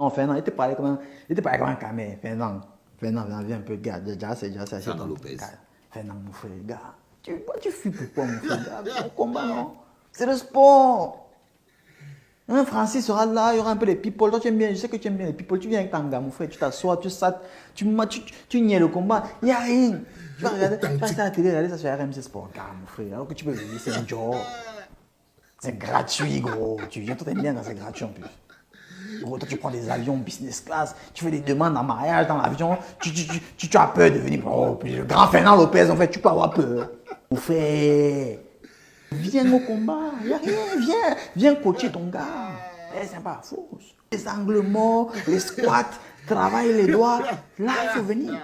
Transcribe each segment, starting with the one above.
Non, Fernand, il te parlait comme un camé. Fernand, viens un peu, gars. Déjà, c'est Fernand Lopez. Fernand, mon frère, gars. Tu fuis pourquoi, mon frère, gars? C'est un combat, non? C'est le sport. Hein, Francis sera là, il y aura un peu les people. Toi, tu aimes bien, je sais que tu aimes bien les people. Tu viens avec Tanga, mon frère, tu t'assois, tu niais le combat. Il n'y a rien. Tu vas rester à la télé, regarder ça sur RMC Sport. Gars, mon frère, alors que tu peux vivre, c'est un job. C'est gratuit, gros. Tu viens, toi, t'aimes bien quand c'est gratuit en plus. Gros, toi, tu prends des avions business class, tu fais des demandes en mariage dans l'avion, tu as peur de venir. Oh, puis le grand Fernand Lopez, en fait, tu peux avoir peur. Mon frère, viens au combat, il n'y a rien, viens coacher ton gars. C'est pas fausse. Les angles morts, les squats, travaille les doigts. Là, il faut venir.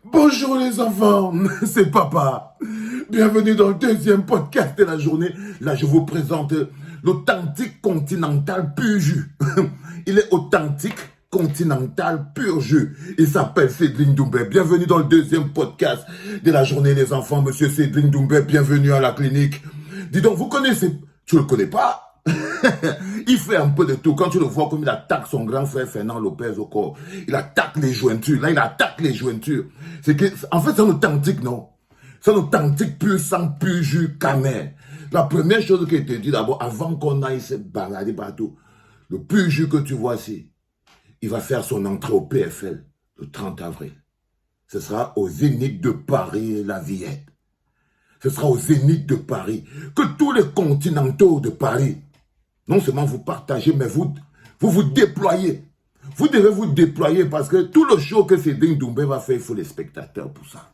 Bonjour les enfants, c'est papa. Bienvenue dans le deuxième podcast de la journée. Là, je vous présente l'authentique continental pur jus. Il est authentique continental pur jus. Il s'appelle Cédric Doumbé. Bienvenue dans le deuxième podcast de la journée les enfants. Monsieur Cédric Doumbé, bienvenue à la clinique. Dis donc, vous connaissez? Tu le connais pas? Il fait un peu de tout. Quand tu le vois comme il attaque son grand frère Fernand Lopez au corps, il attaque les jointures. Là, il attaque les jointures. C'est que, en fait, c'est un authentique, non? C'est un authentique pur sang, pur jus, camé. La première chose qu'il te dit d'abord, avant qu'on aille se balader partout, le pur jus que tu vois ici, il va faire son entrée au PFL le 30 avril. Ce sera au Zénith de Paris, la Villette. Ce sera au Zénith de Paris. Que tous les continentaux de Paris, non seulement vous partagez, mais vous déployez. Vous devez vous déployer parce que tout le show que Cédric Doumbé va faire, il faut les spectateurs pour ça.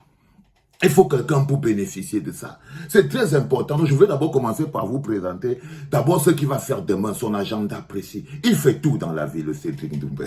Il faut quelqu'un pour bénéficier de ça. C'est très important. Je vais d'abord commencer par vous présenter d'abord ce qu'il va faire demain, son agenda précis. Il fait tout dans la vie, le Cédric Doumbé.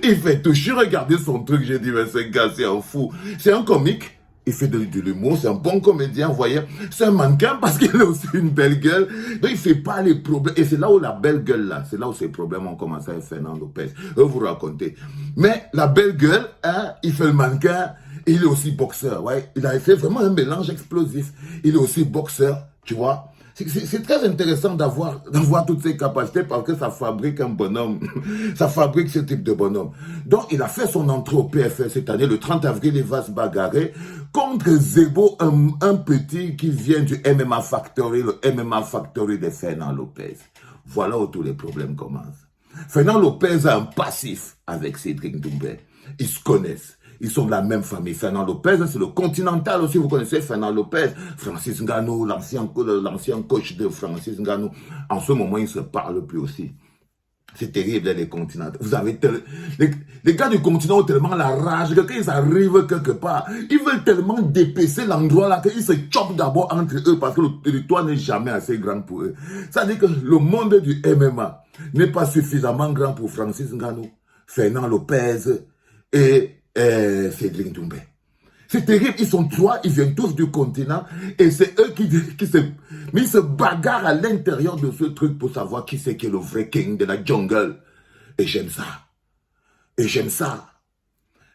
Il fait tout. Je suis regardé son truc, j'ai dit, mais ce gars, c'est un fou. C'est un comique. Il fait de l'humour, c'est un bon comédien, vous voyez. C'est un mannequin parce qu'il a aussi une belle gueule. Donc, il ne fait pas les problèmes. Et c'est là où la belle gueule, là, c'est là où ces problèmes ont commencé avec Fernand Lopez. Je vais vous raconter. Mais la belle gueule, hein, il fait le mannequin, et il est aussi boxeur. Ouais. Il a fait vraiment un mélange explosif. Il est aussi boxeur, tu vois. C'est très intéressant d'avoir toutes ces capacités parce que ça fabrique un bonhomme. Ça fabrique ce type de bonhomme. Donc, il a fait son entrée au PFL cette année. Le 30 avril, il va se bagarrer contre Zebo, un petit qui vient du MMA Factory, le MMA Factory de Fernand Lopez. Voilà où tous les problèmes commencent. Fernand Lopez a un passif avec Cédric Doumbé. Ils se connaissent. Ils sont de la même famille. Fernand Lopez, c'est le continental aussi. Vous connaissez Fernand Lopez, Francis Ngannou, l'ancien coach de Francis Ngannou. En ce moment, ils ne se parlent plus aussi. C'est terrible, les continentaux. Vous avez les gars du continent ont tellement la rage que quand ils arrivent quelque part, ils veulent tellement dépecer l'endroit là qu'ils se chopent d'abord entre eux parce que le territoire n'est jamais assez grand pour eux. Ça veut dire que le monde du MMA n'est pas suffisamment grand pour Francis Ngannou, Fernand Lopez et Cédric Doumbé. C'est terrible, ils sont trois, ils viennent tous du continent et c'est eux mais ils se bagarrent à l'intérieur de ce truc pour savoir qui c'est qui est le vrai king de la jungle. Et j'aime ça. Et j'aime ça.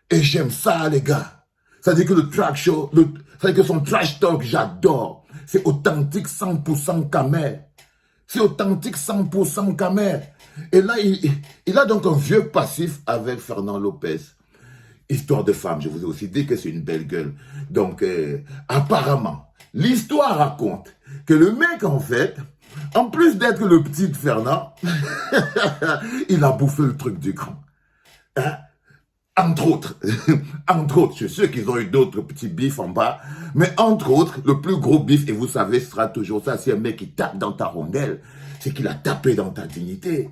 Et j'aime ça, les gars. Ça veut dire que le trash show, ça veut dire que son trash talk, j'adore. C'est authentique 100% camé. C'est authentique 100% camé. Et là, il a donc un vieux passif avec Fernand Lopez. Histoire de femme, je vous ai aussi dit que c'est une belle gueule. Donc, apparemment, l'histoire raconte que le mec, en fait, en plus d'être le petit de Fernand, il a bouffé le truc du grand. Hein? Entre autres, je suis sûr qu'ils ont eu d'autres petits bifs en bas, mais entre autres, le plus gros bif, et vous savez, ce sera toujours ça, si un mec qui tape dans ta rondelle, c'est qu'il a tapé dans ta dignité.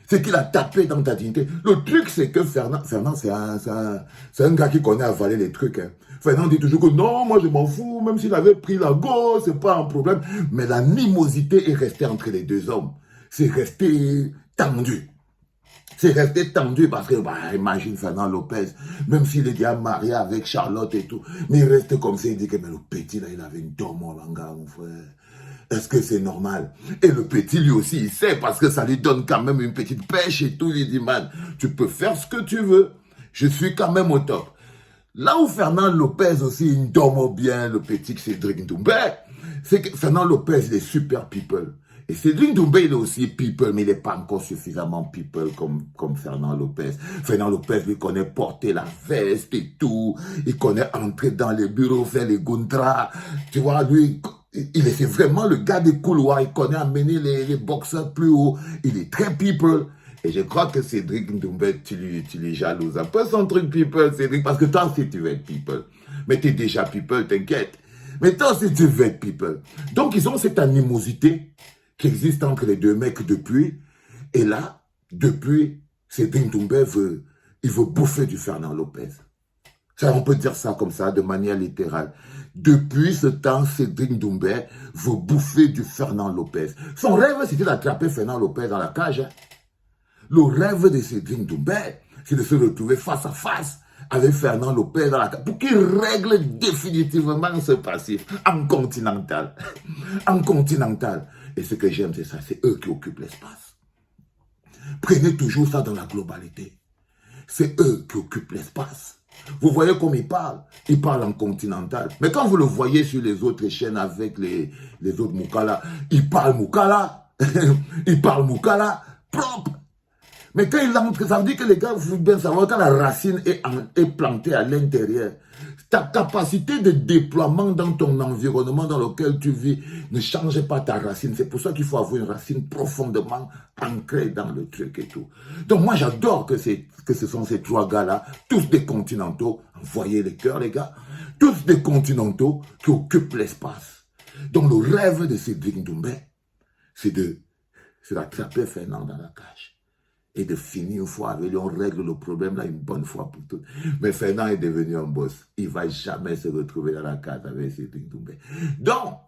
C'est qu'il a tapé dans ta dignité. Le truc, c'est que Fernand, c'est un gars qui connaît avaler les trucs. Hein. Fernand dit toujours que non, moi je m'en fous, même s'il avait pris la gauche, c'est pas un problème. Mais l'animosité est restée entre les deux hommes. C'est resté tendu. C'est resté tendu parce que, imagine Fernand Lopez, même s'il est déjà marié avec Charlotte et tout, mais il reste comme ça, il dit que mais le petit là, il avait une dormo langa, mon frère. Est-ce que c'est normal? Et le petit, lui aussi, il sait parce que ça lui donne quand même une petite pêche et tout. Il dit, man, tu peux faire ce que tu veux. Je suis quand même au top. Là où Fernand Lopez aussi, il dorme bien, le petit Cédric Doumbé, c'est que Fernand Lopez, il est super people. Et Cédric Doumbé, il est aussi people, mais il n'est pas encore suffisamment people comme Fernand Lopez. Fernand Lopez, lui, connaît porter la veste et tout. Il connaît entrer dans les bureaux, faire les contrats. Tu vois, lui, c'est vraiment le gars des couloirs. Il connaît amener les boxeurs plus haut. Il est très people. Et je crois que Cédric Doumbé, tu lui jalouses un peu son truc people, Cédric, parce que toi aussi tu veux être people. Mais tu es déjà people, t'inquiète. Mais toi aussi tu veux être people. Donc ils ont cette animosité qui existe entre les deux mecs depuis. Et là, depuis, Cédric Doumbé il veut bouffer du Fernand Lopez. Ça, on peut dire ça comme ça, de manière littérale. Depuis ce temps, Cédric Doumbé veut bouffer du Fernand Lopez. Son rêve, c'était d'attraper Fernand Lopez dans la cage. Hein. Le rêve de Cédric Doumbé, c'est de se retrouver face à face avec Fernand Lopez dans la cage pour qu'il règle définitivement ce passif en continental. En continental. Et ce que j'aime, c'est ça, c'est eux qui occupent l'espace. Prenez toujours ça dans la globalité. C'est eux qui occupent l'espace. Vous voyez comme ils parlent en continental. Mais quand vous le voyez sur les autres chaînes avec les autres Moukala, ils parlent Moukala. Ils parlent Moukala propre. Mais quand il entre, ça veut dire que les gars, vous bien savoir, quand la racine est plantée à l'intérieur, ta capacité de déploiement dans ton environnement dans lequel tu vis ne change pas ta racine. C'est pour ça qu'il faut avoir une racine profondément ancrée dans le truc et tout. Donc moi, j'adore que ce sont ces trois gars-là, tous des continentaux, envoyez les cœurs les gars, tous des continentaux qui occupent l'espace. Donc le rêve de Cédric Doumbé, c'est d'attraper Fernand dans la cage. Et de finir une fois avec lui, on règle le problème là une bonne fois pour toutes. Mais Fernand est devenu un boss. Il ne va jamais se retrouver dans la case avec Cédric Doumbé. Donc,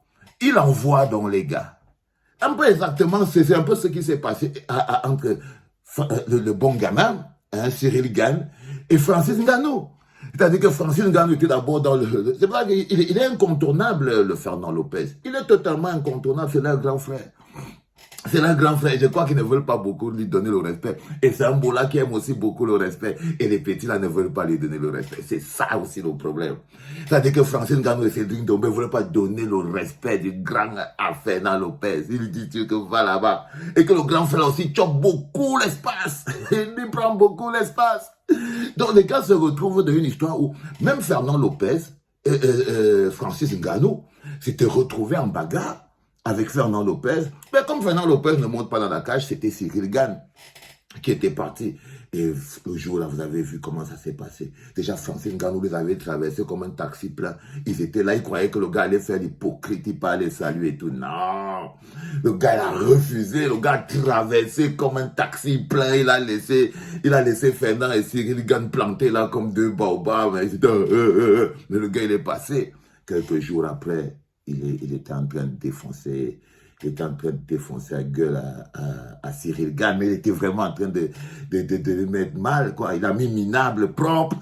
il envoie donc les gars. Un peu exactement, c'est un peu ce qui s'est passé entre le bon gamin, hein, Cyril Gane, et Francis Ngannou. C'est-à-dire que Francis Ngannou était d'abord dans le... C'est vrai qu'il est incontournable, le Fernand Lopez. Il est totalement incontournable, c'est leur grand frère. C'est leur grand frère. Je crois qu'ils ne veulent pas beaucoup lui donner le respect. Et c'est un Mbola qui aime aussi beaucoup le respect. Et les petits là ne veulent pas lui donner le respect. C'est ça aussi le problème. C'est-à-dire que Francis Ngannou et Cédric Doumbé ne veulent pas donner le respect du grand à Fernand Lopez. Il dit que va là-bas. Et que le grand frère aussi chope beaucoup l'espace. Il lui prend beaucoup l'espace. Donc les gars se retrouvent dans une histoire où même Fernand Lopez, Francis Ngannou, s'était retrouvé en bagarre avec Fernand Lopez. Mais comme Fernand Lopez ne monte pas dans la cage, c'était Cyril Gane qui était parti. Et le jour-là, vous avez vu comment ça s'est passé. Déjà, Francis Ngannou les avait traversés comme un taxi plein. Ils étaient là, ils croyaient que le gars allait faire l'hypocrite, il parlait saluer et tout. Non! Le gars, il a refusé. Le gars a traversé comme un taxi plein. Il a laissé Fernand et Cyril Gane plantés là comme deux baobabs. Mais le gars, il est passé. Quelques jours après, il était en train de défoncer la gueule à Cyril Gane, mais il était vraiment en train de le mettre mal, quoi. Il a mis minable, propre,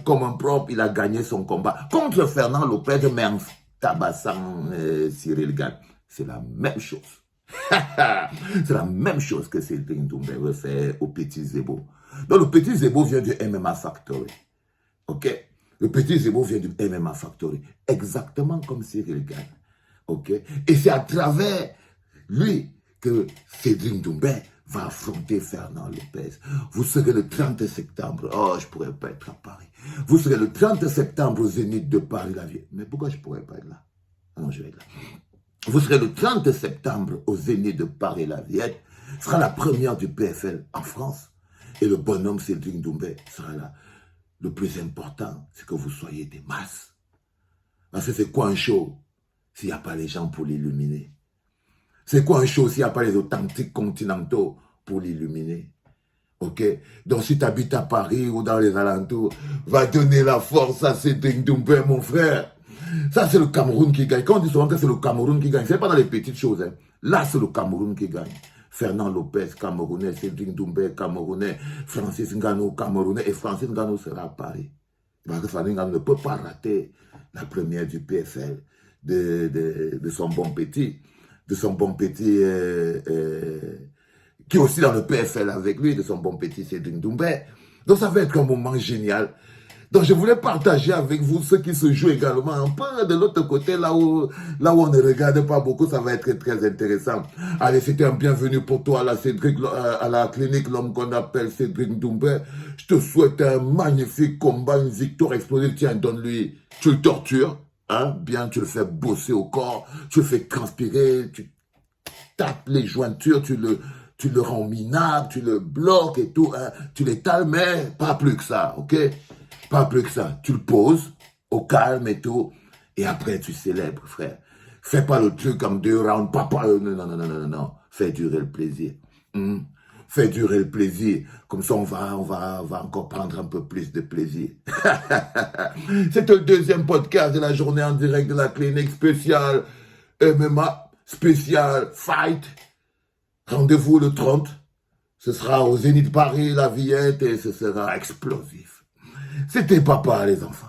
comme un propre, il a gagné son combat contre Fernand Lopez, mais en tabassant Cyril Gane. C'est la même chose. C'est la même chose que Cédric Doumbé veut faire au Petit Zébo. Donc le Petit Zébo vient du MMA Factory. Ok? Le Petit Zébo vient du MMA Factory, exactement comme Cyril Gane. Ok? Et c'est à travers lui que Cédric Doumbé va affronter Fernand Lopez. Vous serez le 30 septembre. Oh, je ne pourrais pas être à Paris. Vous serez le 30 septembre au Zénith de Paris-la-Villette. Mais pourquoi je ne pourrais pas être là? Non, je vais être là. Vous serez le 30 septembre au Zénith de Paris-la-Villette. Ce sera la première du PFL en France. Et le bonhomme Cédric Doumbé sera là. Le plus important, c'est que vous soyez des masses. Parce que c'est quoi un show s'il n'y a pas les gens pour l'illuminer? C'est quoi un show s'il n'y a pas les authentiques continentaux pour l'illuminer? Ok? Donc si tu habites à Paris ou dans les alentours, va donner la force à Cédric Doumbé, mon frère. Ça, c'est le Cameroun qui gagne. Quand on dit souvent que c'est le Cameroun qui gagne, ce n'est pas dans les petites choses. Hein. Là, c'est le Cameroun qui gagne. Fernand Lopez, Camerounais, Cédric Doumbé, Camerounais, Francis Ngannou, Camerounais, et Francis Ngannou sera à Paris. Parce que Francis Ngannou ne peut pas rater la première du PFL de son bon petit, qui est aussi dans le PFL avec lui, de son bon petit Cédric Doumbé. Donc ça va être un moment génial. Donc, je voulais partager avec vous ce qui se joue également un peu de l'autre côté, là où on ne regarde pas beaucoup, ça va être très intéressant. Allez, c'était un bienvenue pour toi à la clinique, l'homme qu'on appelle Cédric Doumbé. Je te souhaite un magnifique combat, une victoire explosive. Tiens, donne-lui, tu le tortures, hein, bien, tu le fais bosser au corps, tu le fais transpirer, tu tapes les jointures, tu le rends minable, tu le bloques et tout, hein, tu l'étales, mais pas plus que ça, ok? Pas plus que ça. Tu le poses au calme et tout, et après tu célèbres, frère. Fais pas le truc comme 2 rounds, papa, non. Fais durer le plaisir. Fais durer le plaisir. Comme ça, on va encore prendre un peu plus de plaisir. C'était le deuxième podcast de la journée en direct de la clinique spéciale MMA, spéciale Fight. Rendez-vous le 30. Ce sera au Zénith Paris, la Villette, et ce sera explosif. C'était papa, les enfants.